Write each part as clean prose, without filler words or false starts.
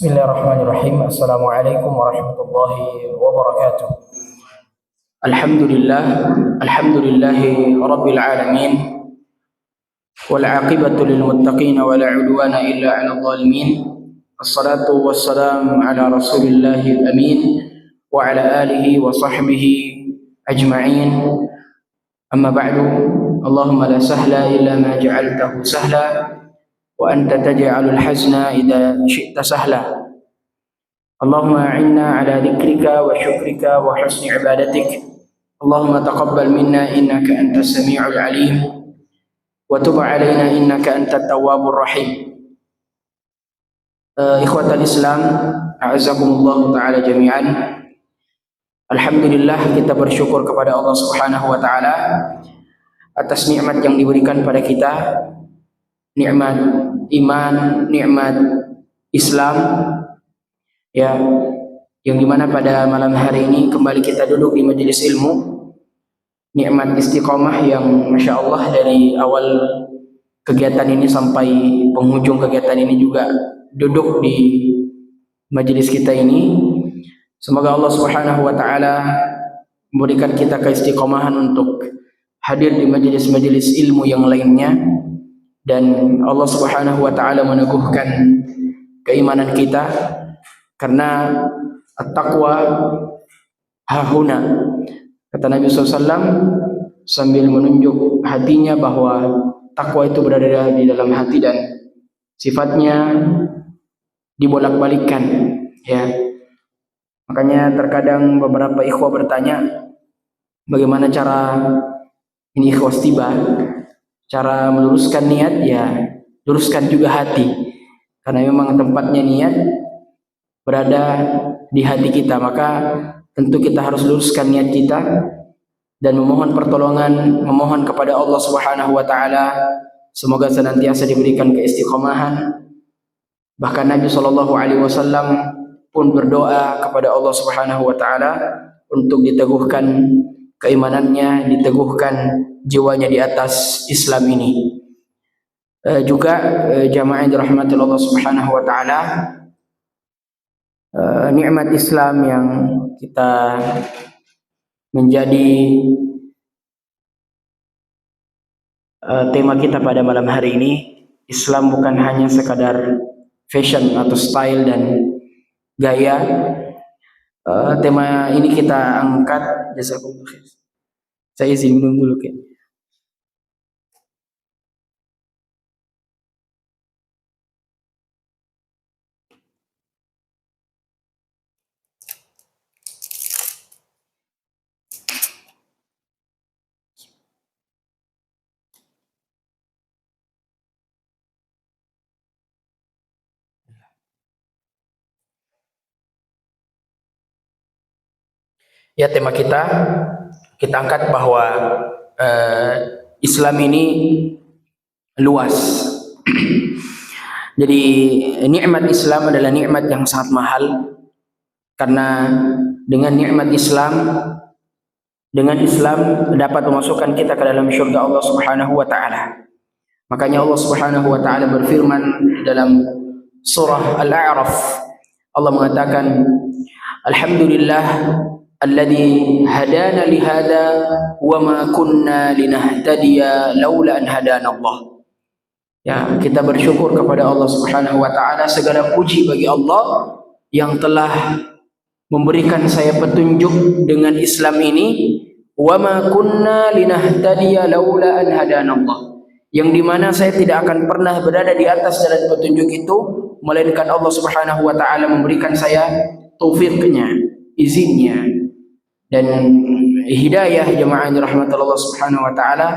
Bismillahirrahmanirrahim. Assalamualaikum warahmatullahi wabarakatuh. Alhamdulillahi rabbil alamin. Wal aqibatu lil muttaqin wa la udwana illa 'alal zalimin. Assalatu wassalamu ala Rasulillahil amin wa ala alihi wa sahbihi ajma'in. Amma ba'du. Allahumma la sahla illa ma ja'altahu sahla wa anta taj'alul hazna idza syi'ta sahla. Allahumma a'inna ala dzikrika wa syukrika wa husni ibadatik. Allahumma taqabbal minna innaka antas sami'ul alim wa tub 'alaina innaka antat tawwabur rahim. Ikhwatal Islam, a'azzakumullah ta'ala jami'an. Alhamdulillah, kita bersyukur kepada Allah Subhanahu wa taala atas nikmat yang diberikan pada kita, nikmat iman, nikmat Islam, ya, yang dimana pada malam hari ini kembali kita duduk di majelis ilmu, nikmat istiqomah yang masya Allah dari awal kegiatan ini sampai penghujung kegiatan ini juga duduk di majelis kita ini. Semoga Allah Subhanahu wa taala memberikan kita keistiqomahan untuk hadir di majelis-majelis ilmu yang lainnya, dan Allah Subhanahu wa taala meneguhkan keimanan kita, karena at-taqwa hahuna, kata Nabi SAW sambil menunjuk hatinya bahwa takwa itu berada di dalam hati dan sifatnya dibolak-balikkan, ya. Makanya terkadang beberapa ikhwah bertanya, bagaimana cara ini ikhwah tiba, cara meluruskan niat, ya luruskan juga hati, karena memang tempatnya niat berada di hati kita. Maka tentu kita harus luruskan niat kita dan memohon pertolongan, memohon kepada Allah Subhanahu wa taala semoga senantiasa diberikan keistiqomahan. Bahkan Nabi SAW pun berdoa kepada Allah Subhanahu wa taala untuk diteguhkan keimanannya, diteguhkan jiwanya di atas Islam ini. Juga jamaah yang dirahmati Allah Subhanahu wa taala, nikmat Islam yang kita menjadi tema kita pada malam hari ini. Islam bukan hanya sekadar fashion atau style dan gaya. Tema ini kita angkat, jazakumullah khair. Saya izin dulu, Kak. Ya, tema kita angkat bahwa Islam ini luas. Jadi nikmat Islam adalah nikmat yang sangat mahal, karena dengan nikmat Islam, dengan Islam dapat memasukkan kita ke dalam syurga Allah Subhanahu wa taala. Makanya Allah Subhanahu wa taala berfirman dalam surah Al-A'raf, Allah mengatakan, Alhamdulillah alladzi hadana lihada wa ma kunna linahtadiya laula an hadana Allah. Ya, kita bersyukur kepada Allah Subhanahu wa taala, segala puji bagi Allah yang telah memberikan saya petunjuk dengan Islam ini. Wa ma kunna linahtadiya laula an hadana Allah, yang dimana saya tidak akan pernah berada di atas jalan petunjuk itu melainkan Allah Subhanahu wa taala memberikan saya taufiknya, izinnya. Dan hidayah jemaah yang dirahmati Allah Subhanahu wa taala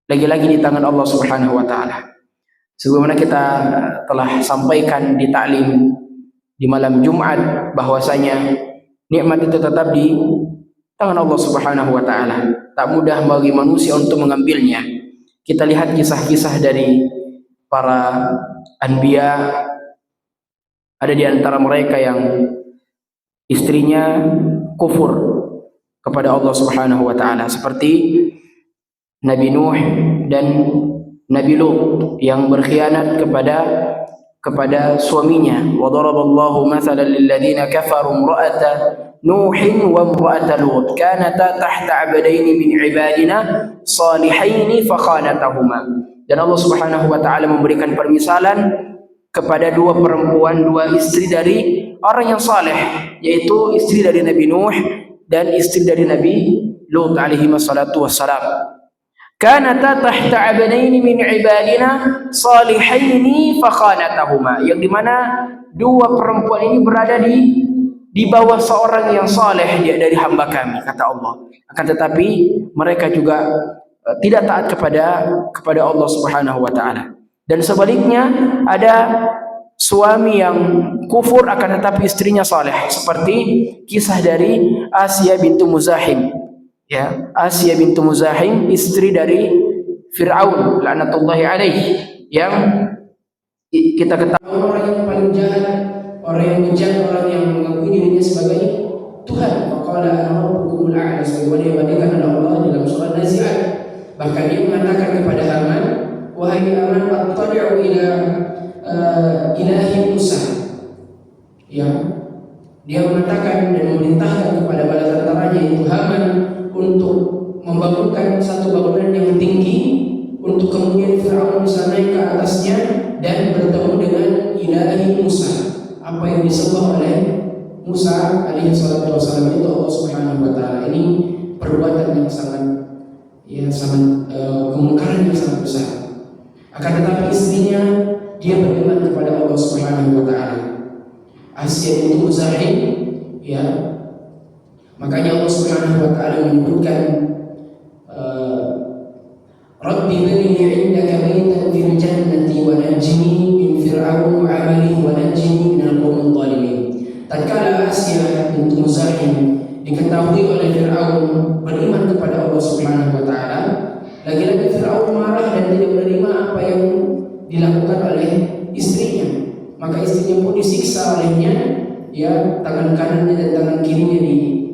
lagi-lagi di tangan Allah Subhanahu wa taala. Sebagaimana kita telah sampaikan di taklim di malam Jumat bahwasanya nikmat itu tetap di tangan Allah Subhanahu wa taala. Tak mudah bagi manusia untuk mengambilnya. Kita lihat kisah-kisah dari para anbiya, ada di antara mereka yang istrinya kufur kepada Allah Subhanahu wa taala, seperti Nabi Nuh dan Nabi Lut yang berkhianat kepada kepada suaminya. Wa daraballahu mathalan lil ladzina kafaru imra'ata Nuhin wa imra'ata Lut kanata tahta 'abdaini min 'ibadina salihaini fakhanatahuma. Dan Allah Subhanahu wa taala memberikan permisalan kepada dua perempuan, dua istri dari orang yang saleh, yaitu istri dari Nabi Nuh dan istri dari Nabi Lut alaihi wassalatu wassalam. Kanata tahta 'abdaini min 'ibadina salihaini fakhanatahuma, yang dimana dua perempuan ini berada di bawah seorang yang saleh dari hamba kami, kata Allah. Akan tetapi mereka juga tidak taat kepada Allah Subhanahu wa taala. Dan sebaliknya ada suami yang kufur akan tetapi istrinya saleh, seperti kisah dari Asia bintu Muzahim. Ya, Asia bintu Muzahim, istri dari Fir'aun laknatullahi alaihi, yang kita ketahui orang yang paling jahat, orang yang bejat, orang yang mengakui dirinya sebagai Tuhan. Faqala ana rabbukumul a'la, sebagaimana dibandingkan oleh Allah dalam surah Nazi'at. Bahkan dia mengatakan kepada Haman, wahai Haman, attali'u ila ilahi Musa. Ya, dia mengatakan dan memerintahkan kepada bala tentaranya yaitu Haman untuk membangunkan satu bangunan yang tinggi, untuk kemudian Fir'aun bisa naik ke atasnya dan bertemu dengan ilahi Musa, apa yang disembah oleh Musa alaihi salatu wasallam, itu Allah Subhanahu wa taala. Ini perbuatan yang sangat kemungkaran yang sangat besar. Akan tetapi istrinya dia beriman kepada Allah Subhanahu wa taala. Asia bintu Muzahim, ya. Makanya Allah Subhanahu wa taala menyebutkan Rabbi bani 'indaka baitan fil jannati wa najini min fir'aun wa 'amalihi wa najini minal qaumidh dhalimin. Tatkala Asia bintu Muzahim diketahui oleh Fir'aun beriman kepada Allah Subhanahu wa taala, lagi-lagi Fir'aun marah dan tidak menerima apa yang dilakukan oleh istrinya. Maka istrinya pun disiksa olehnya, ya, tangan kanannya dan tangan kirinya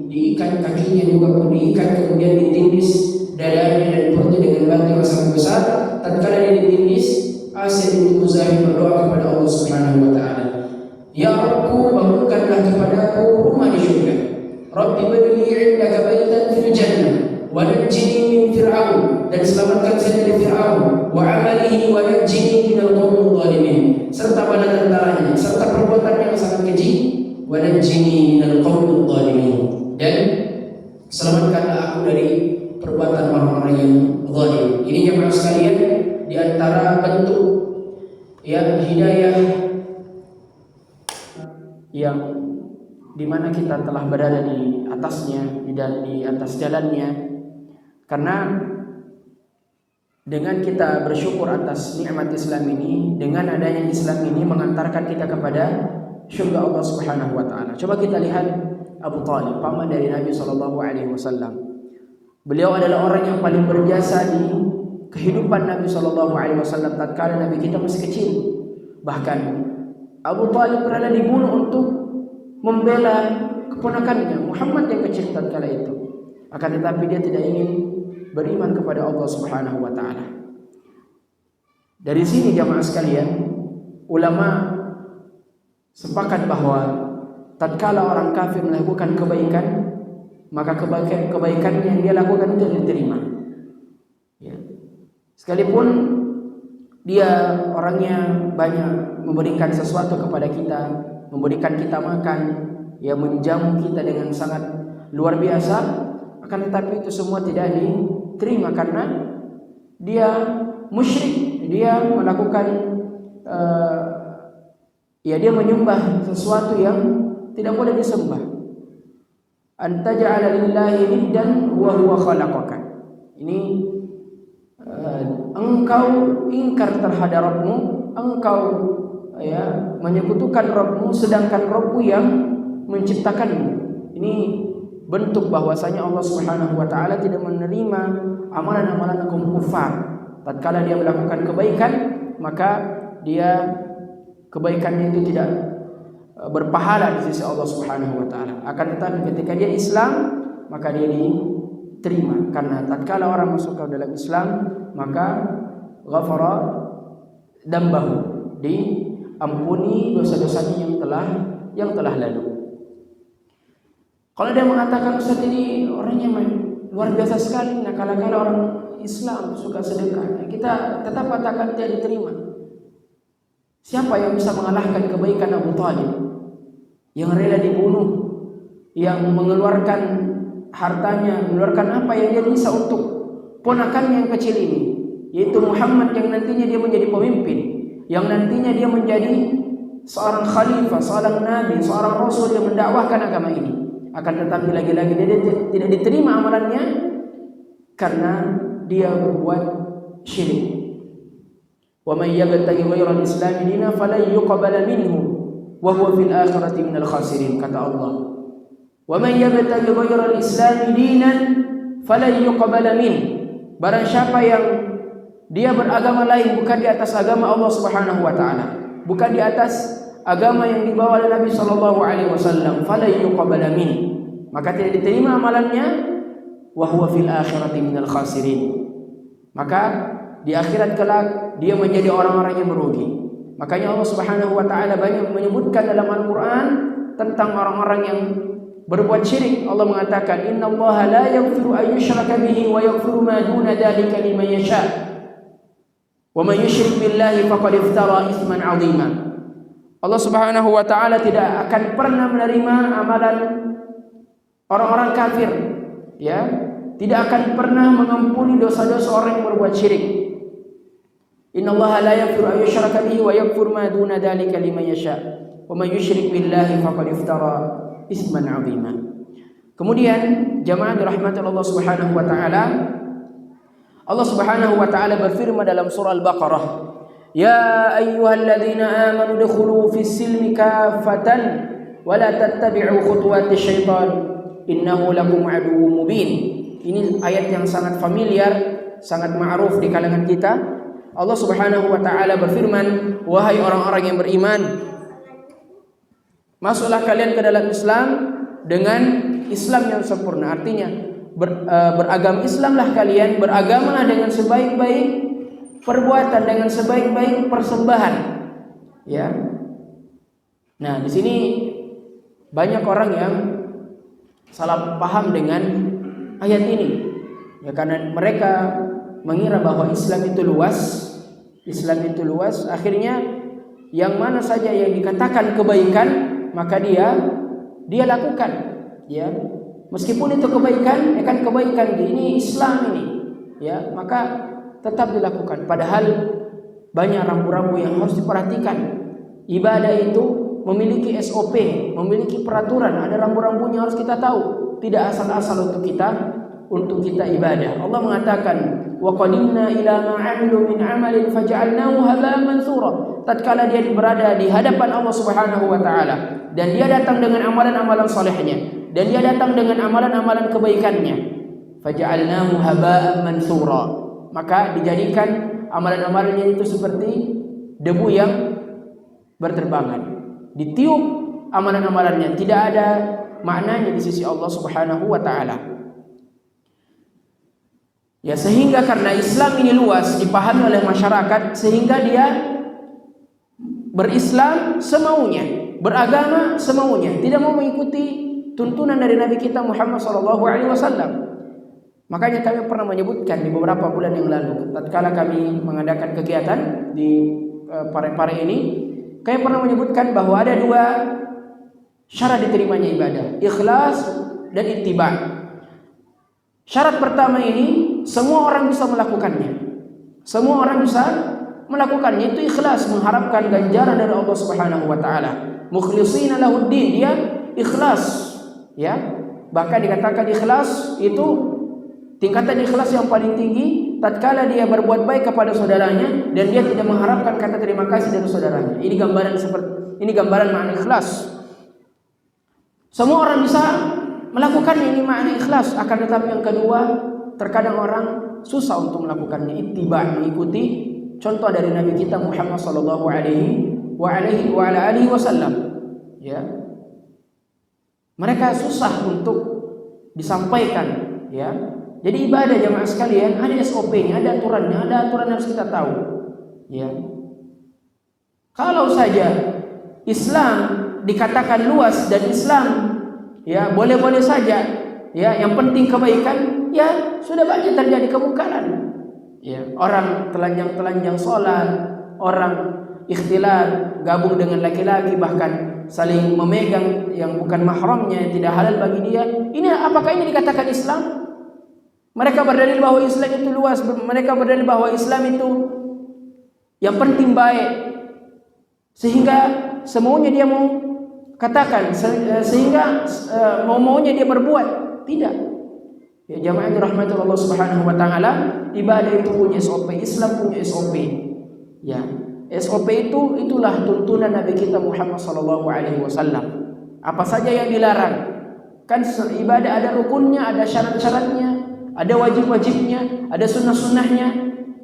diikat, kakinya juga pun diikat, kemudian ditindis dadanya dan perutnya dengan batu yang sangat besar. Tatkala dia ditindis, Asia bintu Muzahim berdoa kepada Allah Subhanahu wa taala, ya Rabbku, bangunkanlah kepadaku rumah di surga. Rabbi bani 'indaka baitan fil jannah wa najjini min fir'aun, dan selamatkan saya dari Fir'aun, wa 'amalihi wa najjini minal qaumidh dhalimin, serta bala tentaranya serta perbuatan yang sangat keji, wa najjini minal qaumidh dhalimin, dan selamatkanlah aku dari perbuatan orang-orang yang zalim. Ini jemaah sekalian, di antara bentuk yang hidayah yang dimana kita telah berada di atasnya, di atas jalannya, karena dengan kita bersyukur atas nikmat Islam ini, dengan adanya Islam ini mengantarkan kita kepada surga Allah Subhanahu wa taala. Coba kita lihat Abu Talib, paman dari Nabi sallallahu alaihi wasallam. Beliau adalah orang yang paling berjasa di kehidupan Nabi sallallahu alaihi wasallam tatkala Nabi kita masih kecil. Bahkan Abu Talib pernah dibunuh untuk membela keponakannya Muhammad yang kecil tatkala itu. Akan tetapi dia tidak ingin beriman kepada Allah Subhanahu wa taala. Dari sini jamaah sekalian, ulama sepakat bahwa tatkala orang kafir melakukan kebaikan, maka kebaikan yang dia lakukan itu diterima. Ya. Sekalipun dia orangnya banyak memberikan sesuatu kepada kita, memberikan kita makan, ya, menjamu kita dengan sangat luar biasa, akan tetapi itu semua tidak diterima karena dia musyrik, dia melakukan dia menyembah sesuatu yang tidak boleh disembah. Anta ja'ala lillahi niddan wa huwa khalaqaka. Ini engkau ingkar terhadap Rabbmu, engkau menyekutukan Rabbmu sedangkan Rabbmu yang menciptakanmu. Ini bentuk bahwasanya Allah Subhanahu wa taala tidak menerima amalan-amalan kaum kufar. Tatkala dia melakukan kebaikan, maka kebaikannya itu tidak berpahala di sisi Allah Subhanahu wa taala. Akan tetapi ketika dia Islam, maka dia diterima, karena tatkala orang masuk ke dalam Islam, maka ghafara dambahu, ampuni dosa-dosanya yang telah lalu. Kalau dia mengatakan Ustaz ini orangnya luar biasa sekali, nah kala-kala orang Islam suka sedekah, kita tetap katakan tidak diterima. Siapa yang bisa mengalahkan kebaikan Abu Thalib yang rela dibunuh, yang mengeluarkan hartanya, mengeluarkan apa yang dia bisa untuk ponakannya yang kecil ini, yaitu Muhammad yang nantinya dia menjadi pemimpin, yang nantinya dia menjadi seorang khalifah, seorang nabi, seorang rasul yang mendakwahkan agama ini. Akan tetapi lagi-lagi dia tidak diterima amalannya karena dia berbuat syirik. Wa may yabtaghi ghayra al-islam dinan falan yuqbala minhu wa huwa fil akhirati minal khasirin, kata Allah. Wa may yabtaghi ghayra al-islam dinan falan yuqbala min. Barang siapa yang dia beragama lain bukan di atas agama Allah Subhanahu wa taala, bukan di atas agama yang dibawa oleh Nabi sallallahu alaihi wasallam, falan yuqbala min, maka tidak diterima amalannya, wa huwa fil akhirati minal khasirin, maka di akhirat kelak dia menjadi orang-orang yang merugi. Makanya Allah Subhanahu wa taala banyak menyebutkan dalam Al-Qur'an tentang orang-orang yang berbuat syirik. Allah mengatakan, innallaha la yaghfiru an yushraka bihi wa yaghfiru ma duna dzalika liman yasha wa man yusyrik billahi faqad iftara itsman 'azima. Allah Subhanahu wa taala tidak akan pernah menerima amalan orang-orang kafir, ya, tidak akan pernah mengampuni dosa-dosa orang yang berbuat syirik. Innallaha la yaghfiru an yushraka bihi wa yaghfiru ma duna dzalika liman yasha wa man yusyrik billahi faqad iftara itsman 'azima. Kemudian jamaah dirahmati Allah Subhanahu wa taala, Allah Subhanahu wa taala berfirman dalam surah Al-Baqarah, ya ayyuhalladzina amanu dukhulu fis silmi kaffatan wa la tattabi'u khutuwatis syaitan innahu lakum aduwwum mubin. Ini ayat yang sangat familiar, sangat ma'ruf di kalangan kita. Allah Subhanahu wa taala berfirman, wahai orang-orang yang beriman, masuklah kalian ke dalam Islam dengan Islam yang sempurna. Artinya beragama Islamlah kalian, beragamalah dengan sebaik-baik perbuatan, dengan sebaik-baik persembahan. Ya. Nah, di sini banyak orang yang salah paham dengan ayat ini. Ya, karena mereka mengira bahwa Islam itu luas, akhirnya yang mana saja yang dikatakan kebaikan maka dia lakukan, ya, meskipun itu kebaikan, kebaikan ini Islam ini, ya, maka tetap dilakukan. Padahal banyak rambu-rambu yang harus diperhatikan. Ibadah itu memiliki SOP, memiliki peraturan, ada rambu-rambunya harus kita tahu, tidak asal-asal untuk kita ibadah. Allah mengatakan, wa qadimna ila ma 'amilu min 'amalin faj'alnahu haba'an mansura. Tatkala dia berada di hadapan Allah Subhanahu wa taala dan dia datang dengan amalan-amalan salehnya dan dia datang dengan amalan-amalan kebaikannya, faj'alnahu haba'an mansura, maka dijadikan amalan-amalannya itu seperti debu yang berterbangan, ditiup amalan-amalannya, tidak ada maknanya di sisi Allah Subhanahu wa taala. Ya, sehingga karena Islam ini luas dipahami oleh masyarakat, sehingga dia berislam semaunya, beragama semaunya, tidak mau mengikuti tuntunan dari Nabi kita Muhammad SAW. Makanya kami pernah menyebutkan di beberapa bulan yang lalu, tatkala kami mengadakan kegiatan di Pare-Pare ini, kami pernah menyebutkan bahwa ada dua syarat diterimanya ibadah, ikhlas dan ittiba'. Syarat pertama ini semua orang bisa melakukannya. Semua orang bisa melakukannya, itu ikhlas, mengharapkan ganjaran dari Allah Subhanahu wa taala. Mukhlishina lahuddin, dia ikhlas, ya. Bahkan dikatakan ikhlas itu tingkatan ikhlas yang paling tinggi tatkala dia berbuat baik kepada saudaranya dan dia tidak mengharapkan kata terima kasih dari saudaranya. Ini gambaran makna ikhlas. Semua orang bisa melakukannya, ini makna ikhlas. Akan tetapi yang kedua, terkadang orang susah untuk melakukannya, ittiba', mengikuti contoh dari Nabi kita Muhammad sallallahu alaihi wasallam, ya. Mereka susah untuk disampaikan, ya. Jadi ibadah jamaah sekalian ada SOP-nya, ada aturannya, ada aturan yang harus kita tahu, ya. Kalau saja Islam dikatakan luas dan Islam ya boleh-boleh saja, ya yang penting kebaikan, ya sudah banyak terjadi kemungkaran. Ya, orang telanjang-telanjang sholat, orang ikhtilat, gabung dengan laki-laki, bahkan saling memegang yang bukan mahramnya, yang tidak halal bagi dia. Ini apakah ini dikatakan Islam? Mereka berdalil bahwa Islam itu luas, mereka berdalil bahwa Islam itu yang penting baik, sehingga semaunya dia mau katakan, sehingga maunya dia berbuat. Tidak. Ya jamaah dirahmati Allah Subhanahu wa taala, ibadah itu punya SOP, Islam punya SOP. Ya, SOP itulah tuntunan Nabi kita Muhammad sallallahu alaihi wasallam. Apa saja yang dilarang. Kan ibadah ada rukunnya, ada syarat-syaratnya, ada wajib-wajibnya, ada sunnah-sunnahnya.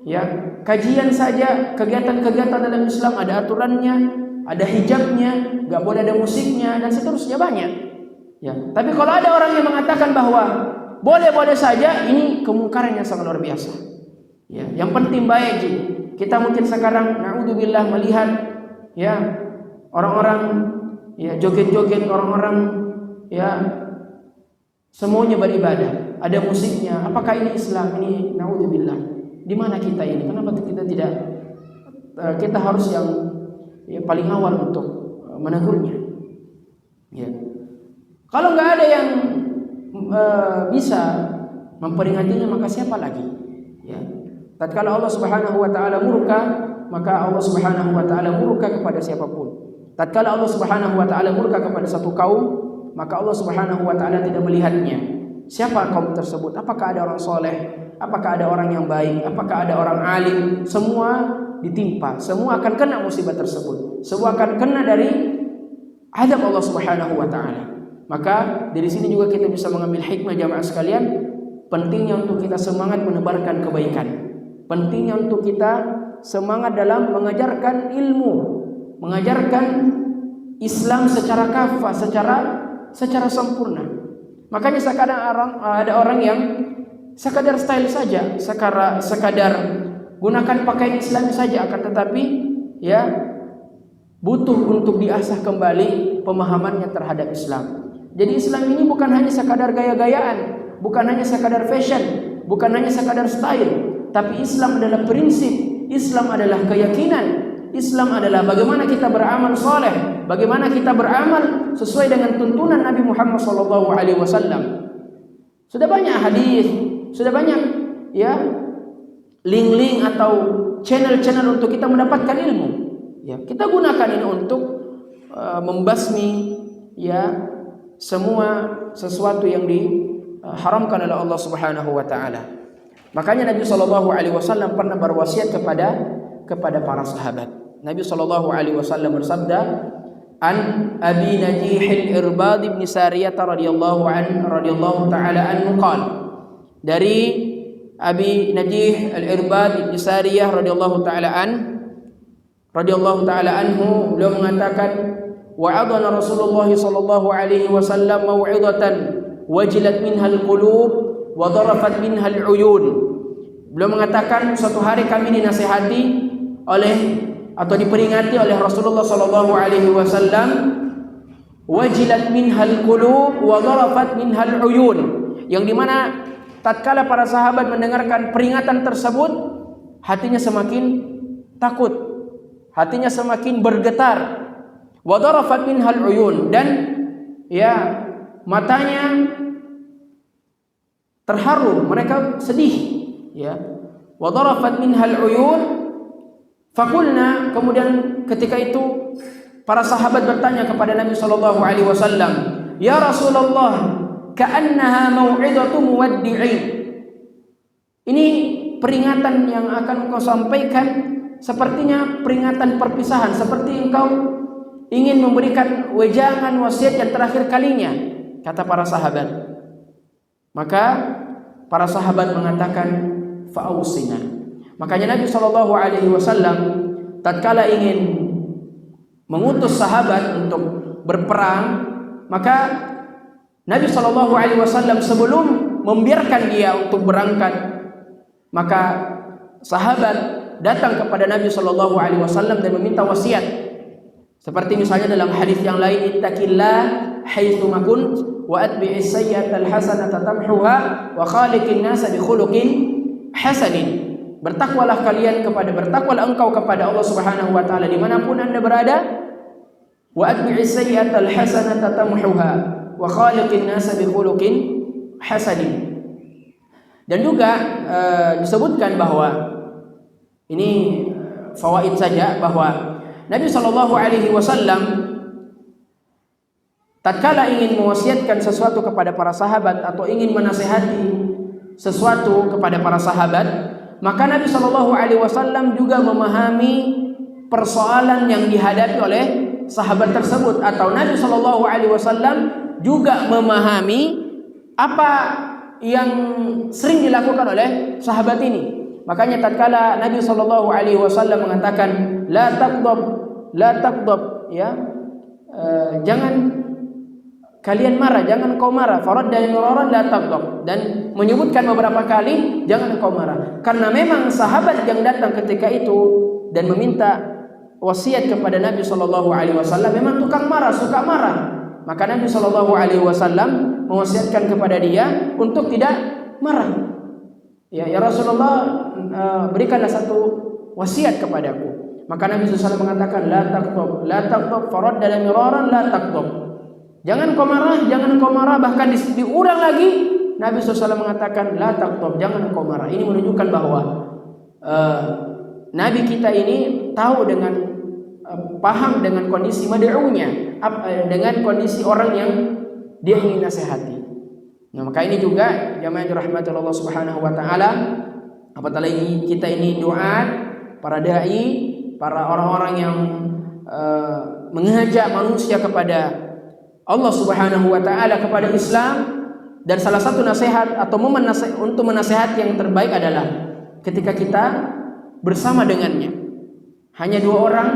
Ya, kajian saja, kegiatan-kegiatan dalam Islam ada aturannya, ada hijabnya, enggak boleh ada musiknya dan seterusnya banyak. Ya, tapi kalau ada orang yang mengatakan bahwa boleh-boleh saja, ini kemungkaran yang sangat luar biasa. Ya, yang penting baik. Kita mungkin sekarang naudzubillah melihat ya orang-orang ya joget-joget, orang-orang ya semuanya beribadah, ada musiknya. Apakah ini Islam? Ini naudzubillah. Di mana kita ini? Kenapa kita tidak? Kita harus yang ya, paling awal untuk menegurnya. Ya. Kalau nggak ada yang bisa memperingatinya, maka siapa lagi? Ya. Tatkala Allah Subhanahu wa taala murka, maka Allah Subhanahu wa taala murka kepada siapapun. Tatkala Allah Subhanahu wa taala murka kepada satu kaum, maka Allah Subhanahu wa taala tidak melihatnya. Siapa kaum tersebut? Apakah ada orang soleh? Apakah ada orang yang baik? Apakah ada orang alim? Semua ditimpa, semua akan kena musibah tersebut. Semua akan kena dari azab Allah Subhanahu wa taala. Maka dari sini juga kita bisa mengambil hikmah jamaah sekalian, pentingnya untuk kita semangat menebarkan kebaikan. Pentingnya untuk kita semangat dalam mengajarkan ilmu, mengajarkan Islam secara kafah, secara sempurna. Makanya sekadang ada orang yang sekadar style saja, sekadar gunakan pakaian Islam saja, akan tetapi ya butuh untuk diasah kembali pemahamannya terhadap Islam. Jadi Islam ini bukan hanya sekadar gaya-gayaan, bukan hanya sekadar fashion, bukan hanya sekadar style, tapi Islam adalah prinsip, Islam adalah keyakinan, Islam adalah bagaimana kita beramal soleh, bagaimana kita beramal sesuai dengan tuntunan Nabi Muhammad SAW. Sudah banyak hadis, sudah banyak ya link-link atau channel-channel untuk kita mendapatkan ilmu. Ya, kita gunakan ini untuk membasmi ya semua sesuatu yang diharamkan oleh Allah Subhanahu wa taala. Makanya Nabi sallallahu alaihi wasallam pernah berwasiat kepada para sahabat. Nabi sallallahu alaihi wasallam bersabda, "An Abi Najih al-Irbad bin Sariyah radhiyallahu taala anhu qala." Dari Abi Najih al-Irbad bin Sariyah radhiyallahu taala anhu, beliau mengatakan, wa'adana Rasulullah sallallahu alaihi wasallam mau'izatan wajilat minhal qulub wa darafat minhal uyun. Beliau mengatakan, suatu hari kami dinasihati atau diperingati oleh Rasulullah sallallahu alaihi wasallam, wajilat minhal qulub wa darafat minhal uyun, yang dimana tatkala para sahabat mendengarkan peringatan tersebut, hatinya semakin takut, hatinya semakin bergetar. Wa darafat minhal uyun, dan ya matanya terharu, mereka sedih ya. Wa darafat minhal uyun. Faqulna, kemudian ketika itu para sahabat bertanya kepada Nabi sallallahu alaihi wasallam, "Ya Rasulullah, ka'annaha mau'izatu muwaddi'in." Ini peringatan yang akan engkau sampaikan sepertinya peringatan perpisahan, seperti engkau ingin memberikan wejangan wasiat yang terakhir kalinya, kata para sahabat. Maka para sahabat mengatakan, fa'ausina. Makanya Nabi sallallahu alaihi wasallam tatkala ingin mengutus sahabat untuk berperang, maka Nabi sallallahu alaihi wasallam sebelum membiarkan dia untuk berangkat, maka sahabat datang kepada Nabi sallallahu alaihi wasallam dan meminta wasiat. Seperti misalnya dalam hadis yang lain, ittaqillah haitsu ma kunt wa atbi'is sayyi'atal hasanata tamhuha wa khaliqin nasa bi khuluqin hasanin. Bertakwalah engkau kepada Allah Subhanahu wa taala dimanapun Anda berada. Wa atbi'is sayyi'atal hasanata tamhuha wa khaliqin nasa bi khuluqin hasanin. Dan juga disebutkan bahwa ini fawaid saja, bahwa Nabi sallallahu alaihi wasallam tatkala ingin mewasiatkan sesuatu kepada para sahabat atau ingin menasihati sesuatu kepada para sahabat, maka Nabi sallallahu alaihi wasallam juga memahami persoalan yang dihadapi oleh sahabat tersebut, atau Nabi sallallahu alaihi wasallam juga memahami apa yang sering dilakukan oleh sahabat ini. Makanya tatkala Nabi sallallahu alaihi wasallam mengatakan la taghdab, ya, jangan kalian marah, jangan kau marah, farad dan miraran la taghdab, dan menyebutkan beberapa kali jangan kau marah, karena memang sahabat yang datang ketika itu dan meminta wasiat kepada Nabi sallallahu alaihi wasallam memang tukang marah, suka marah. Maka Nabi sallallahu alaihi wasallam mewasiatkan kepada dia untuk tidak marah. Ya Rasulullah, berikanlah satu wasiat kepadaku. Maka Nabi SAW mengatakan la taghdab farad dan miraran la taghdab. Jangan kau marah, bahkan diulang lagi Nabi SAW mengatakan la taghdab, jangan kau marah. Ini menunjukkan bahwa Nabi kita ini tahu dengan paham dengan kondisi mad'unya, dengan kondisi orang yang dia ingin nasihati. Nah, maka ini juga jamaah yang dirahmati Allah Subhanahu wa taala, apalagi kita ini doa, para dai, para orang-orang yang mengajak manusia kepada Allah Subhanahu wa taala, kepada Islam, dan salah satu nasihat atau momen untuk menasihati yang terbaik adalah ketika kita bersama dengannya. Hanya dua orang,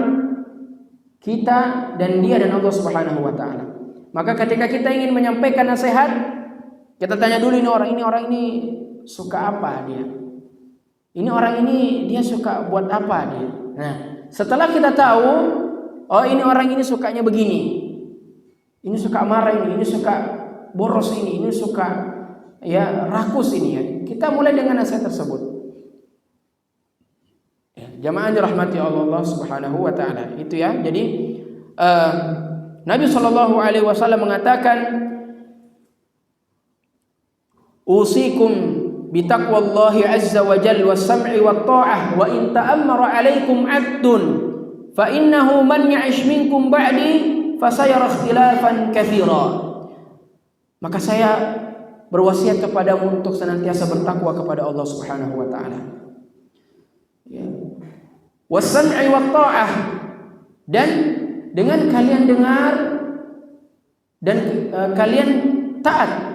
kita dan dia dan Allah Subhanahu wa taala. Maka ketika kita ingin menyampaikan nasihat, kita tanya dulu ini orang ini suka apa dia? Ini orang ini dia suka buat apa dia? Nah, setelah kita tahu, oh ini orang ini sukanya begini. Ini suka marah ini suka boros ini suka ya rakus ini ya. Kita mulai dengan nasihat tersebut. Ya, jamaah dirahmati Allah Subhanahu wa taala. Itu ya. Jadi Nabi sallallahu alaihi wasallam mengatakan, usikum bitaqwallahi azza wa jalla was-sam'i wat-tha'ah wa in ta'ammara 'alaikum 'abdun fa innahu man ya'ish minkum ba'di fasayara ikhtilafan katsira. Maka saya berwasiat kepadamu untuk senantiasa bertakwa kepada Allah Subhanahu wa taala. Ya. Was-sam'i wat-tha'ah, dan dengan kalian dengar dan kalian taat.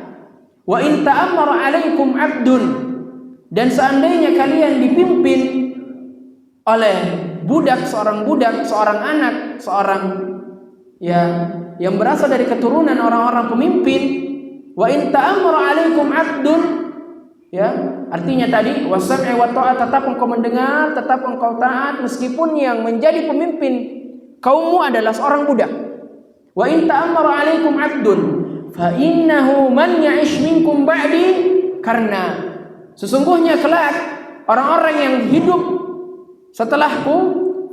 Wa in ta'ammara 'alaikum 'abdun, dan seandainya kalian dipimpin oleh seorang anak, seorang yang berasal dari keturunan orang-orang pemimpin, wa in ta'ammara 'alaikum 'abdun, ya, artinya tadi wasam'i wa ta'at, tetap engkau mendengar, tetap engkau taat meskipun yang menjadi pemimpin kaummu adalah seorang budak. Wa in ta'ammara 'alaikum 'abdun fa innahu man ya'ish minkum ba'di, karena sesungguhnya kelak orang-orang yang hidup setelahku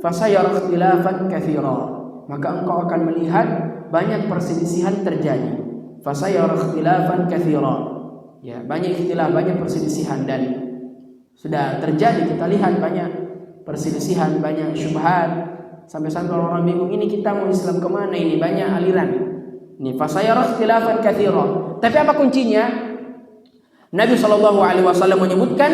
fasayara ikhtilafan katsira, maka engkau akan melihat banyak perselisihan terjadi. Fasayara ikhtilafan katsira, ya, banyak ikhtilaf, banyak perselisihan, dan sudah terjadi, kita lihat banyak perselisihan, banyak syubhat, sampai-sampai orang bingung ini kita mau Islam kemana, ini banyak aliran. Ini fasayara ikhtilafan katsira. Tapi apa kuncinya? Nabi sallallahu alaihi wasallam menyebutkan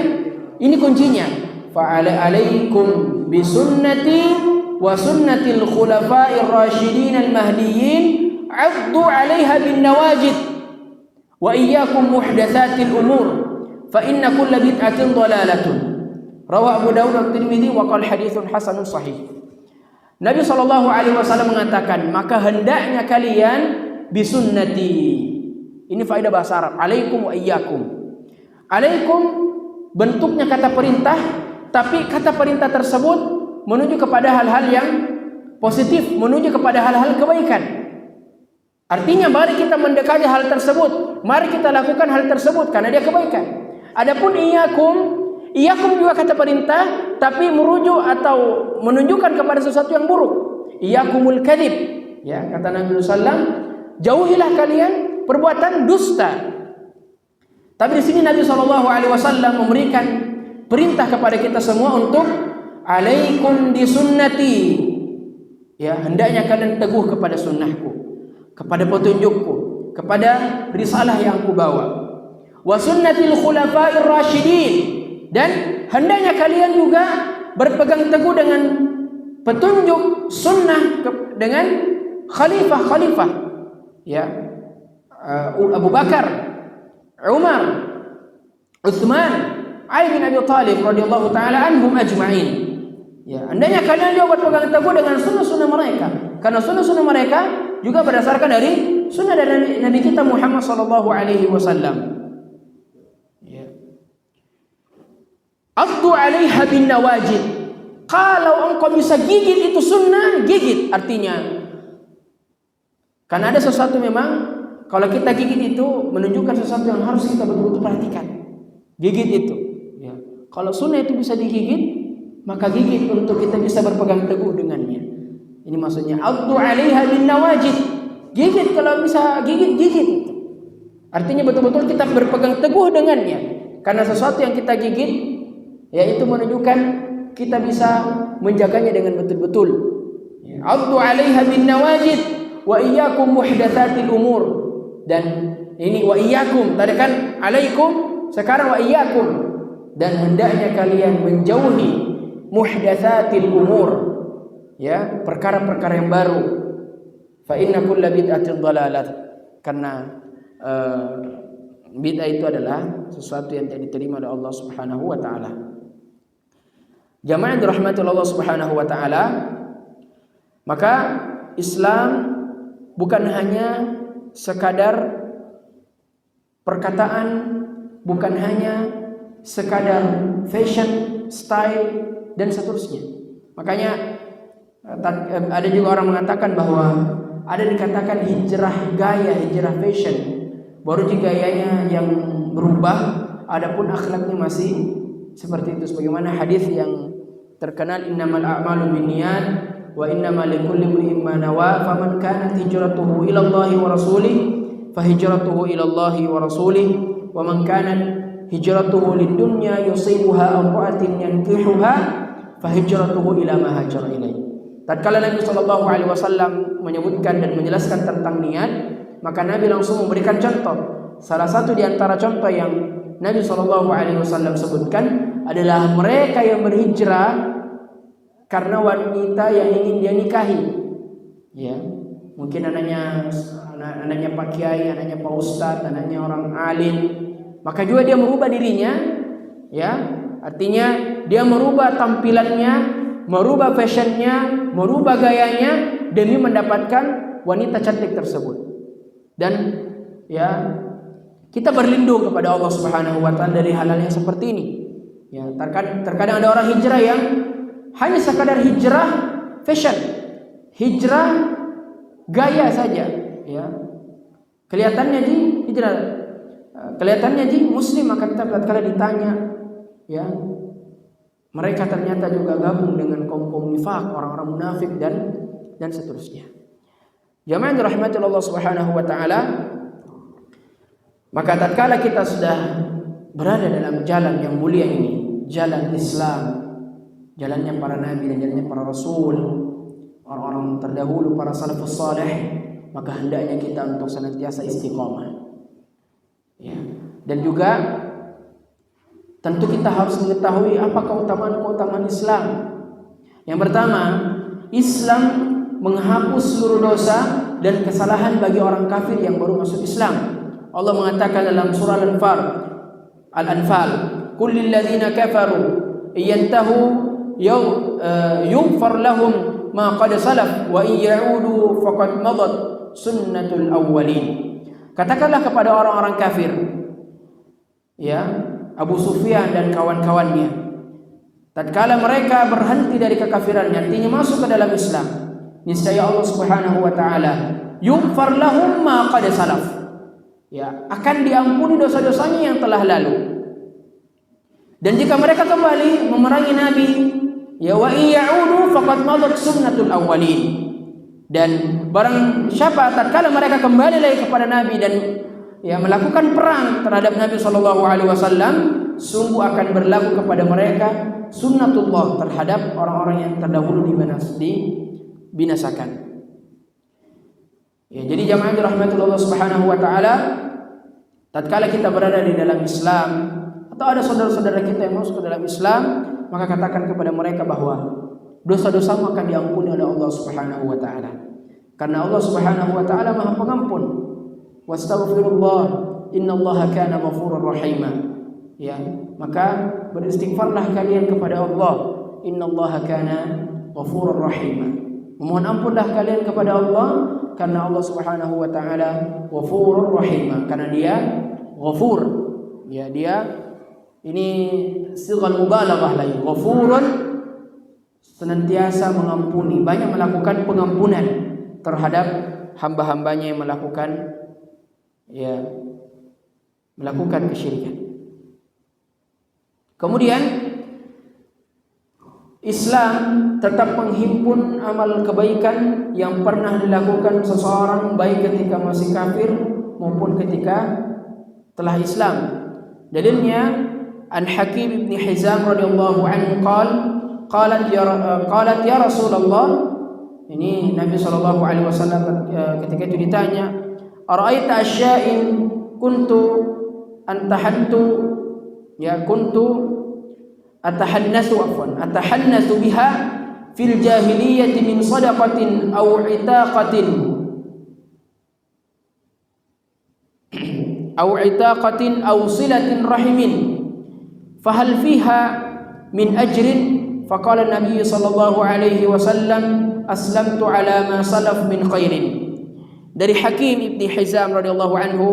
ini kuncinya. Fa alaikum bisunnati wa sunnatil khulafa'ir rasyidin al mahdiyyin 'addu 'alaiha bin nawajid wa iyyakum muhdatsatil umur fa inna kulla bid'atin dhalalatun. Rawahu Abu Dawud dan Tirmidzi wa qala haditsun hasanun sahih. Nabi sallallahu alaihi wasallam mengatakan, maka hendaknya kalian bisunnati. Ini faedah bahasa Arab. Alaikum wa iyyakum. Alaikum bentuknya kata perintah, tapi kata perintah tersebut menuju kepada hal-hal yang positif, menuju kepada hal-hal kebaikan. Artinya mari kita mendekati hal tersebut, mari kita lakukan hal tersebut karena dia kebaikan. Adapun iyakum juga kata perintah, tapi merujuk atau menunjukkan kepada sesuatu yang buruk. Iyakumul kadhib, ya kata Nabi SAW, jauhilah kalian perbuatan dusta. Tapi di sini Nabi SAW memberikan perintah kepada kita semua untuk alaikum bi sunnati. Ya, hendaknya kalian teguh kepada sunnahku, kepada petunjukku, kepada risalah yang aku bawa. Wa sunnatil khulafa'ir rasyidin, dan hendaknya kalian juga berpegang teguh dengan petunjuk sunnah dengan khalifah-khalifah, ya, Abu Bakar, Umar, Utsman, Ali bin Abi Thalib radhiyallahu taala anhum ajma'in. Ya, hendaknya kalian juga berpegang teguh dengan sunnah-sunnah mereka, karena sunnah-sunnah mereka juga berdasarkan dari sunnah dari Nabi kita Muhammad sallallahu alaihi wasallam. Ya. Addu 'alaiha bin nawajid. Kalau engkau bisa gigit itu sunnah, gigit. Artinya karena ada sesuatu memang kalau kita gigit itu menunjukkan sesuatu yang harus kita betul-betul perhatikan. Gigit itu. Ya. Kalau sunnah itu bisa digigit, maka gigit untuk kita bisa berpegang teguh dengannya. Ini maksudnya addu 'alaiha bin nawajid. Gigit, kalau bisa gigit itu. Artinya betul-betul kita berpegang teguh dengannya. Karena sesuatu yang kita gigit, yaitu menunjukkan kita bisa menjaganya dengan betul-betul. Addu 'alaiha bin nawajid wa iyyakum muhdatsatil umur. Dan ini wa iyyakum, tadi kan alaikum, sekarang wa iyyakum. Dan hendaknya kalian menjauhi muhdatsatil umur, ya, perkara-perkara yang baru. Fa inna kulla bid'atin dhalalah, karena bid'ah itu adalah sesuatu yang tidak diterima oleh Allah Subhanahu wa taala. Jamaah yang dirahmati Allah Subhanahu wa taala, maka Islam bukan hanya sekadar perkataan, bukan hanya sekadar fashion, style dan seterusnya. Makanya ada juga orang mengatakan bahwa ada dikatakan hijrah gaya, hijrah fashion. Baru gayanya yang berubah, adapun akhlaknya masih seperti itu. Sebagaimana hadis yang terkenal, innamal a'malu binniyat wa innamal likulli imrin ma nawa, faman kanat hijratuhu ila Allahi wa rasulih fa hijratuhu ila Allahi wa rasulih, wa man kanat hijratuhu lidunya yusibuha aw imra'atin yankihuha fa hijratuhu ila ma hajara ilaih. Tatkala Nabi sallallahu alaihi wasallam menyebutkan dan menjelaskan tentang niat, maka Nabi langsung memberikan contoh. Salah satu di antara contoh yang Nabi sallallahu alaihi wasallam sebutkan adalah mereka yang berhijrah karena wanita yang ingin dia nikahi. Ya, mungkin anaknya Pak Kiai, anaknya Pak Ustadz, anaknya orang alim. Maka juga dia merubah dirinya, ya, artinya dia merubah tampilannya, merubah fashionnya, merubah gayanya demi mendapatkan wanita cantik tersebut. Dan ya, kita berlindung kepada Allah Subhanahu wa taala dari hal-hal yang seperti ini. Ya, terkadang ada orang hijrah yang hanya sekadar hijrah fashion, hijrah gaya saja, ya. Kelihatannya muslim, akan tetapi tatkala ditanya, ya, mereka ternyata juga gabung dengan kaum nifaq, orang-orang munafik dan seterusnya. Jamaah dirahmati Allah Subhanahu wa taala, maka tatkala kita sudah berada dalam jalan yang mulia ini, jalan Islam, jalannya para nabi dan jalannya para rasul, orang-orang terdahulu, para salafus saleh, maka hendaknya kita untuk senantiasa istiqomah. Ya. Dan juga tentu kita harus mengetahui apa keutamaan Islam. Yang pertama, Islam menghapus seluruh dosa dan kesalahan bagi orang kafir yang baru masuk Islam. Allah mengatakan dalam surah Al-Anfal, "Qul lil ladzina kafaru iyantahu yughfar lahum ma qad salaf wa in ya'udu faqad madat sunnatul awwalin." Katakanlah kepada orang-orang kafir, ya, Abu Sufyan dan kawan-kawannya, tatkala mereka berhenti dari kekafirannya, artinya masuk ke dalam Islam, niscaya Allah Subhanahu wa taala yughfar lahum ma qad salaf, ya, akan diampuni dosa-dosanya yang telah lalu. Dan jika mereka kembali memerangi Nabi, ya, wa in ya'udu faqad madat sunnatul awwalin. Dan barang siapa tatkala mereka kembali lagi kepada Nabi dan ya melakukan perang terhadap Nabi sallallahu alaihi wasallam, sungguh akan berlaku kepada mereka sunnatullah terhadap orang-orang yang terdahulu dibinasakan. Ya, jadi jamaah dirahmatullah Subhanahu wa taala, tatkala kita berada di dalam Islam atau ada saudara-saudara kita yang masuk ke dalam Islam, maka katakan kepada mereka bahwa dosa-dosamu akan diampuni oleh Allah Subhanahu wa taala. Karena Allah Subhanahu wa taala Maha Pengampun. Wastaghfirullah, innallaha kana ghafurur rahima. Ya, maka beristighfarlah kalian kepada Allah, innallaha kana ghafurur rahima. Memohon ampunlah kalian kepada Allah karena Allah Subhanahu wa taala Ghafurur Rahim, karena Dia Ghafur. Ya, Dia ini sighal mubalaghah lagi. Ghafurun, senantiasa mengampuni, banyak melakukan pengampunan terhadap hamba-hambanya yang melakukan kesyirikan. Kemudian Islam tetap menghimpun amal kebaikan yang pernah dilakukan seseorang baik ketika masih kafir maupun ketika telah Islam. Dalilnya An Hakim ibn Hizam radhiyallahu anhu qalat ya Rasulullah, ini Nabi sallallahu alaihi wasallam ketika itu ditanya, ara'aita asya'in kuntu atahannasu biha fil jahiliyyati min sadaqatin aw itaqatin aw silatin rahimin fahal fiha min ajrin, faqala Nabi sallallahu alaihi wasallam aslamtu ala ma salaf min khairin. Dari Hakim ibn Hizam radhiyallahu anhu,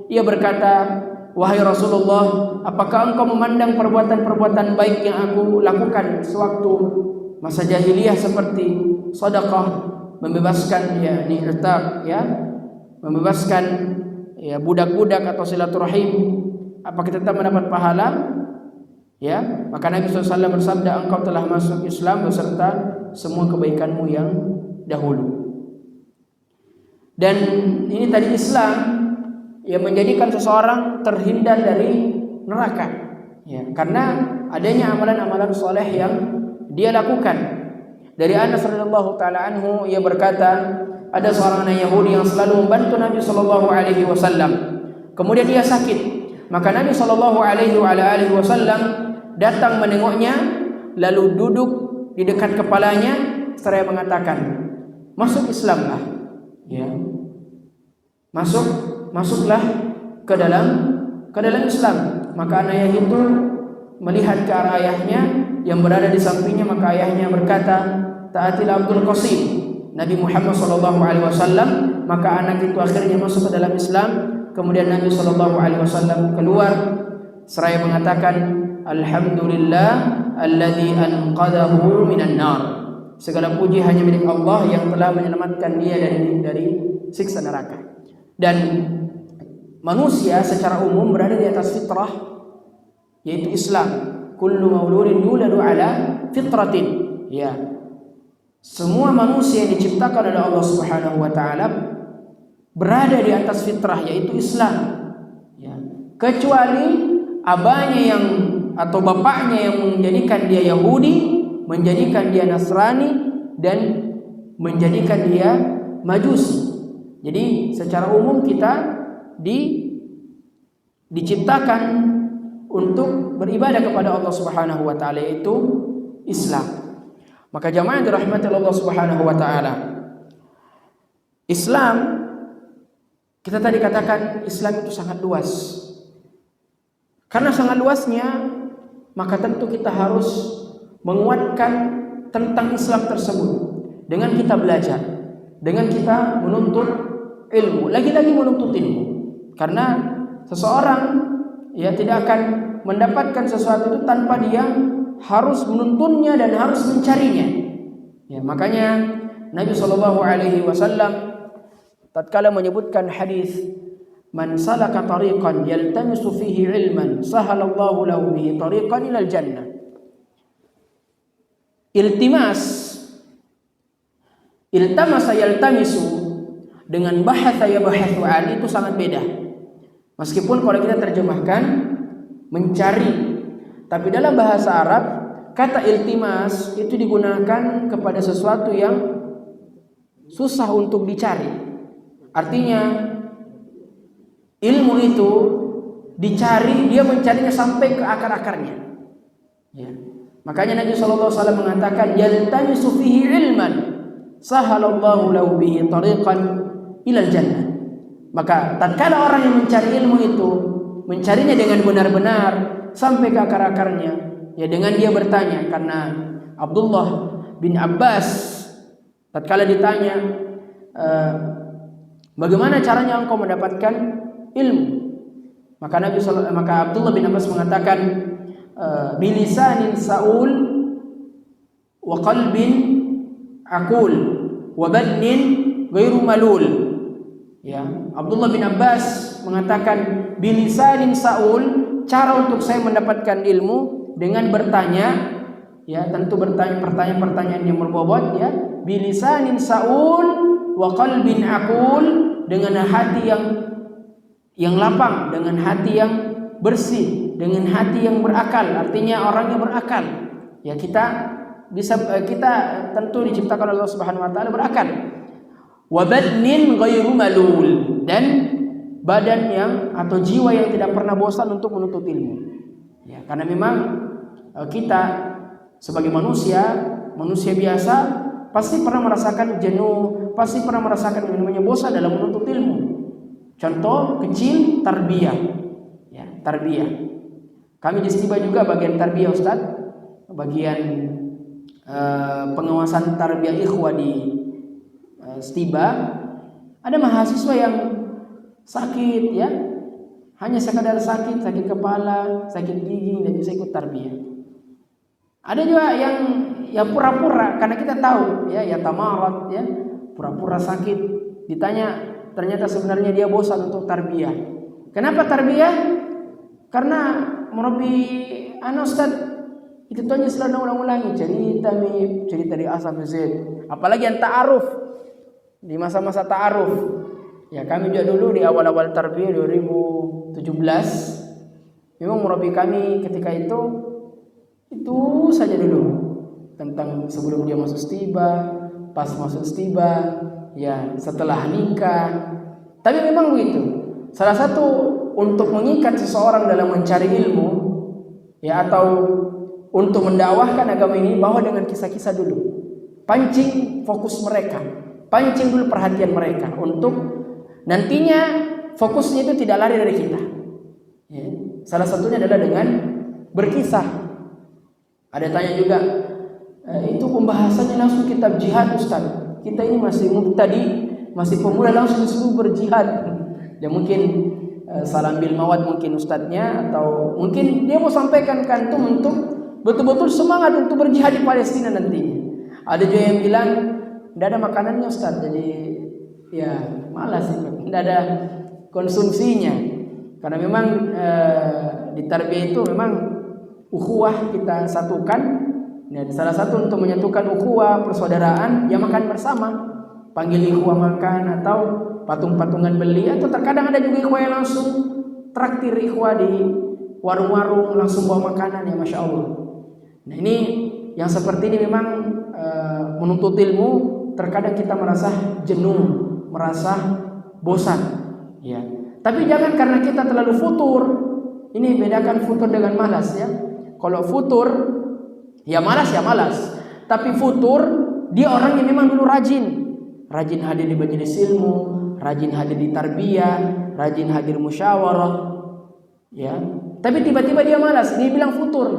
ia berkata, wahai Rasulullah, apakah engkau memandang perbuatan-perbuatan baik yang aku lakukan sewaktu masa jahiliyah seperti sedekah, membebaskan membebaskan budak-budak atau silaturahim, apakah tetap mendapat pahala? Ya, maka Nabi SAW bersabda, engkau telah masuk Islam beserta semua kebaikanmu yang dahulu. Dan ini tadi Islam yang menjadikan seseorang terhindar dari neraka, ya, karena adanya amalan-amalan soleh yang dia lakukan. Dari Anas radhiyallahu taala anhu, ia berkata, ada seorang anak Yahudi yang selalu membantu Nabi sallallahu alaihi wasallam. Kemudian dia sakit, maka Nabi sallallahu alaihi wasallam datang menengoknya, lalu duduk di dekat kepalanya seraya mengatakan, masuk Islamlah, ya, masuklah ke dalam Islam. Maka anak itu melihat ke arah ayahnya yang berada di sampingnya, maka ayahnya berkata, taatilah Abdul Qasim, Nabi Muhammad SAW. Maka anak itu akhirnya masuk ke dalam Islam. Kemudian Nabi SAW keluar seraya mengatakan, alhamdulillah alladzi anqadahu minan nar. Segala puji hanya milik Allah yang telah menyelamatkan dia dari siksa neraka. Dan manusia secara umum berada di atas fitrah, yaitu Islam. Kullu mauludin yuladu ala fitratin. Ya, semua manusia yang diciptakan oleh Allah Subhanahu wa taala berada di atas fitrah, yaitu Islam. Ya, kecuali abahnya atau bapaknya yang menjadikan dia Yahudi, menjadikan dia Nasrani, dan menjadikan dia Majusi. Jadi secara umum kita diciptakan untuk beribadah kepada Allah Subhanahu wa taala, yaitu Islam. Maka jamaah dirahmati Allah Subhanahu wa taala, Islam, kita tadi katakan Islam itu sangat luas. Karena sangat luasnya, maka tentu kita harus menguatkan tentang Islam tersebut dengan kita belajar, dengan kita menuntut ilmu, lagi-lagi menuntut ilmu. Karena seseorang tidak akan mendapatkan sesuatu itu tanpa dia harus menuntunnya dan harus mencarinya. Ya, makanya Nabi SAW tatkala menyebutkan hadis man salaka tariqan yaltamisu fihi ilman sahalallahu lahu bihi tariqan ilal jannah. Iltamasa yaltamisu dengan bahatha yabahathu an itu sangat beda. Meskipun kalau kita terjemahkan mencari, tapi dalam bahasa Arab kata iltimas itu digunakan kepada sesuatu yang susah untuk dicari. Artinya ilmu itu dicari, dia mencarinya sampai ke akar-akarnya. Ya. Makanya Nabi SAW mengatakan yaltamisu fihi ilman sahalallahu lahu bihi tariqan ilal jannah. Maka tatkala orang yang mencari ilmu itu mencarinya dengan benar-benar sampai ke akar-akarnya, ya dengan dia bertanya. Karena Abdullah bin Abbas tatkala ditanya bagaimana caranya engkau mendapatkan ilmu, maka Abdullah bin Abbas mengatakan bilisanin saul wa qalbin aqul wa badnin ghairu malul. Ya, Abdullah bin Abbas mengatakan bilisanin saul, cara untuk saya mendapatkan ilmu dengan bertanya, ya tentu bertanya pertanyaan yang berbobot, ya bilisanin saul wa qalbin aqul, dengan hati yang lapang, dengan hati yang bersih, dengan hati yang berakal. Artinya orang yang berakal. Ya kita tentu diciptakan oleh Allah Subhanahu wa taala berakal. Wa badnin ghairu malul, dan badan yang atau jiwa yang tidak pernah bosan untuk menuntut ilmu. Ya, karena memang kita sebagai manusia biasa pasti pernah merasakan jenuh, pasti pernah merasakan namanya bosan dalam menuntut ilmu. Contoh kecil tarbiyah. Ya, tarbiyah. Kami di Stiba juga bagian tarbiyah, Ustaz. Bagian pengawasan tarbiyah ikhwah di Stiba. Ada mahasiswa yang sakit, ya. Hanya sekadar sakit kepala, sakit gigi, dan bisa ikut tarbiyah. Ada juga yang ya pura-pura, karena kita tahu ya tamarat, ya pura-pura sakit. Ditanya, ternyata sebenarnya dia bosan untuk tarbiyah. Kenapa tarbiyah? Karena murabi Ustaz itu tuh selalu ulang-ulangi cerita dari A sampai Z. Apalagi yang ta'aruf, di masa-masa ta'aruf. Ya kami juga dulu di awal-awal tarbiyah 2017, memang murabi kami ketika itu saja dulu tentang sebelum dia masuk Stiba, pas masuk Stiba, ya setelah nikah. Tapi memang begitu. Salah satu untuk mengikat seseorang dalam mencari ilmu, ya atau untuk mendakwahkan agama ini, bawa dengan kisah-kisah dulu. Pancing fokus mereka, pancing dulu perhatian mereka untuk nantinya fokusnya itu tidak lari dari kita. Ya. Salah satunya adalah dengan berkisah. Ada tanya juga, itu pembahasannya langsung kitab jihad Ustaz. Kita ini masih mubtadi, masih pemula, langsung disuruh berjihad. Ya mungkin salam bil mawad mungkin ustadznya, atau mungkin dia mau sampaikan kantum untuk betul-betul semangat untuk berjihad di Palestina nantinya. Ada juga yang bilang tidak ada makanannya Ustaz, jadi ya malas itu, tidak ada konsumsinya. Karena memang di tarbiyah itu memang ukhuwah kita satukan. Ya, salah satu untuk menyatukan ukhuwah persaudaraan, ya makan bersama, panggil ikhwah makan, atau patung-patungan beli, atau terkadang ada juga ikhwah yang langsung traktir ikhwah di warung-warung, langsung bawa makanan, ya Masya Allah. Nah ini yang seperti ini memang menuntut ilmu, terkadang kita merasa jenuh, merasa bosan, ya. Tapi jangan karena kita terlalu futur. Ini bedakan futur dengan malas, ya. Kalau futur ya malas, tapi futur dia orang yang memang dulu rajin hadir di majelis ilmu, rajin hadir di tarbiyah, rajin hadir musyawarah, ya. Tapi tiba-tiba dia malas, dia bilang futur.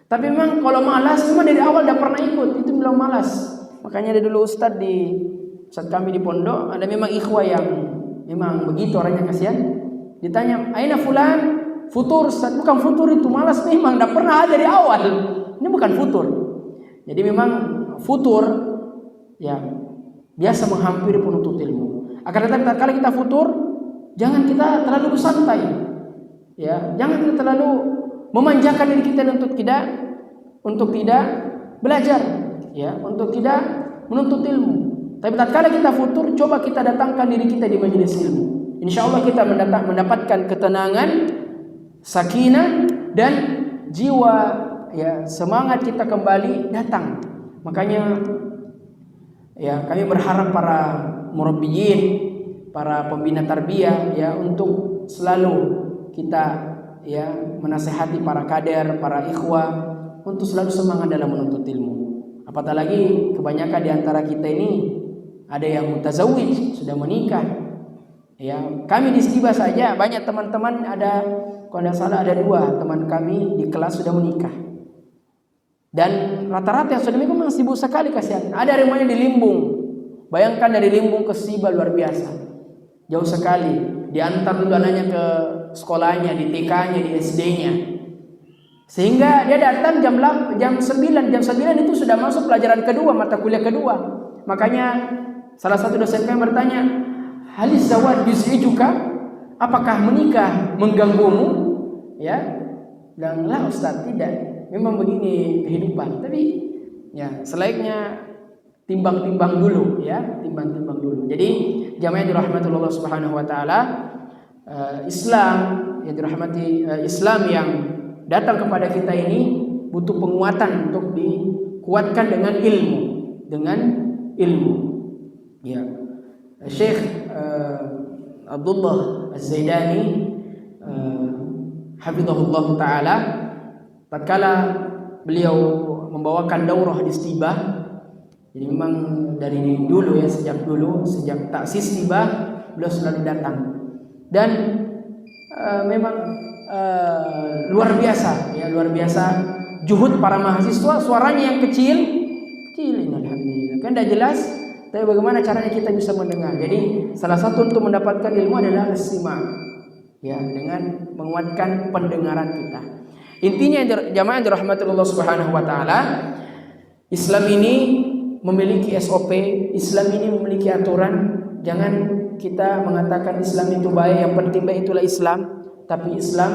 Tapi memang kalau malas, memang dari awal dah pernah ikut, itu bilang malas. Makanya ada dulu ustaz kami di pondok, ada memang ikhwah yang memang begitu orangnya, kasihan. Ditanya, aina fulan? Futur, Ustaz. Bukan futur itu, malas memang, dah pernah ada dari awal. Ini bukan futur. Jadi memang futur ya biasa menghampiri penuntut ilmu. Akan tetapi tatkala kita futur, jangan kita terlalu bersantai. Ya, jangan kita terlalu memanjakan diri kita untuk tidak belajar, ya, untuk tidak menuntut ilmu. Tapi tatkala kita futur, coba kita datangkan diri kita di majelis ilmu. Insyaallah kita mendapatkan ketenangan, sakinah dan jiwa ya semangat kita kembali datang. Makanya ya kami berharap para murabbiyin, para pembina tarbiyah ya untuk selalu kita ya menasihati para kader, para ikhwah untuk selalu semangat dalam menuntut ilmu. Apatah lagi kebanyakan di antara kita ini ada yang mutazawwij, sudah menikah. Ya, kami di Stiba saja banyak teman-teman, ada kalau tidak salah ada 2 teman kami di kelas sudah menikah. Dan rata-rata yang sudah menikah memang sibuk sekali kasihan. Ada rumahnya di Limbung. Bayangkan dari Limbung ke Stiba luar biasa. Jauh sekali. Diantar dulu anaknya ke sekolahnya, di TK-nya, di SD-nya. Sehingga dia datang jam 9 itu sudah masuk pelajaran kedua, mata kuliah kedua. Makanya salah satu dosen kami bertanya, "Halis zawaj yuz'ijuka?" Apakah menikah mengganggumu? Ya. Dan lah Ustaz, tidak. Memang begini kehidupan. Tapi ya selainnya timbang-timbang dulu ya, timbang-timbang dulu. Jadi jamaah dirahmati Allah Subhanahu wa taala, Islam yang dirahmati, Islam yang datang kepada kita ini butuh penguatan untuk dikuatkan dengan ilmu. Ya. Syekh Abdullah Az-Zaidani hafizahullah taala tatkala beliau membawakan daurah di Stiba, jadi memang dari dulu ya, sejak taksis Stiba beliau selalu datang dan memang luar biasa juhud para mahasiswa, suaranya yang kecil ini alhamdulillah kan tidak jelas, tapi bagaimana caranya kita bisa mendengar. Jadi salah satu untuk mendapatkan ilmu adalah as-sima' ya, dengan menguatkan pendengaran kita. Intinya jamaah dirahmati Allah Subhanahu wa taala, Islam ini memiliki SOP, Islam ini memiliki aturan. Jangan kita mengatakan Islam itu baik, yang penting baik itulah Islam. Tapi Islam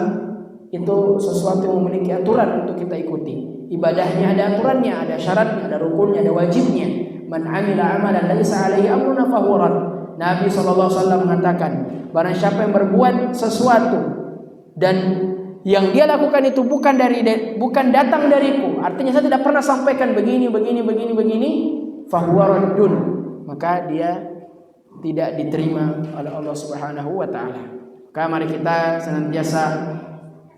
itu sesuatu yang memiliki aturan untuk kita ikuti. Ibadahnya ada aturannya, ada syaratnya, ada rukunnya, ada wajibnya. Man 'amila 'amalan laisa 'alaihi amruna fahuwa rad. Nabi SAW mengatakan, barang siapa yang berbuat sesuatu dan yang dia lakukan itu bukan datang dariku, artinya saya tidak pernah sampaikan begini, fahuwa raddun, maka dia tidak diterima oleh Allah Subhanahu wa taala. Maka mari kita senantiasa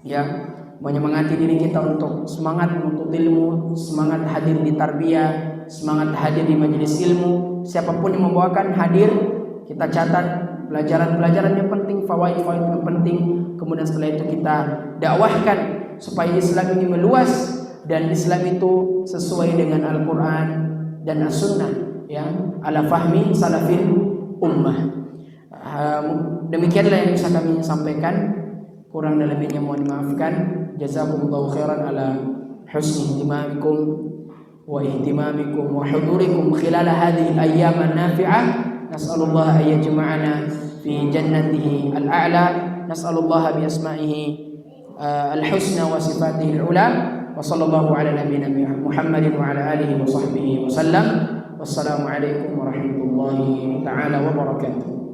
ya menyemangati diri kita untuk semangat menuntut ilmu, semangat hadir di tarbiyah, semangat hadir di majelis ilmu. Siapapun yang membawakan hadir, kita catat pelajaran-pelajaran yang penting, fawaid-fawaid yang penting. Kemudian setelah itu kita dakwahkan supaya Islam ini meluas dan Islam itu sesuai dengan Al-Quran dan As-Sunnah ya, ala fahmi salafil ummah. Demikianlah yang bisa kami sampaikan, kurang dan lebihnya mohon dimaafkan. Jazakumullahu khairan ala husni ihtimamikum wa ihtimamikum wa hudurikum khilal hadhihi al-ayyam an-nafi'ah. Nas'alullah an yajma'ana fi jannatihi al-a'la. Nas'alullah bi asma'ihi al-husna wa sifatihi al-ula. Wa sallallahu ala nabiyyina Muhammadin wa ala alihi wa sahbihi wa sallam. Wassalamu alaikum warahmatullahi ta'ala wabarakatuh.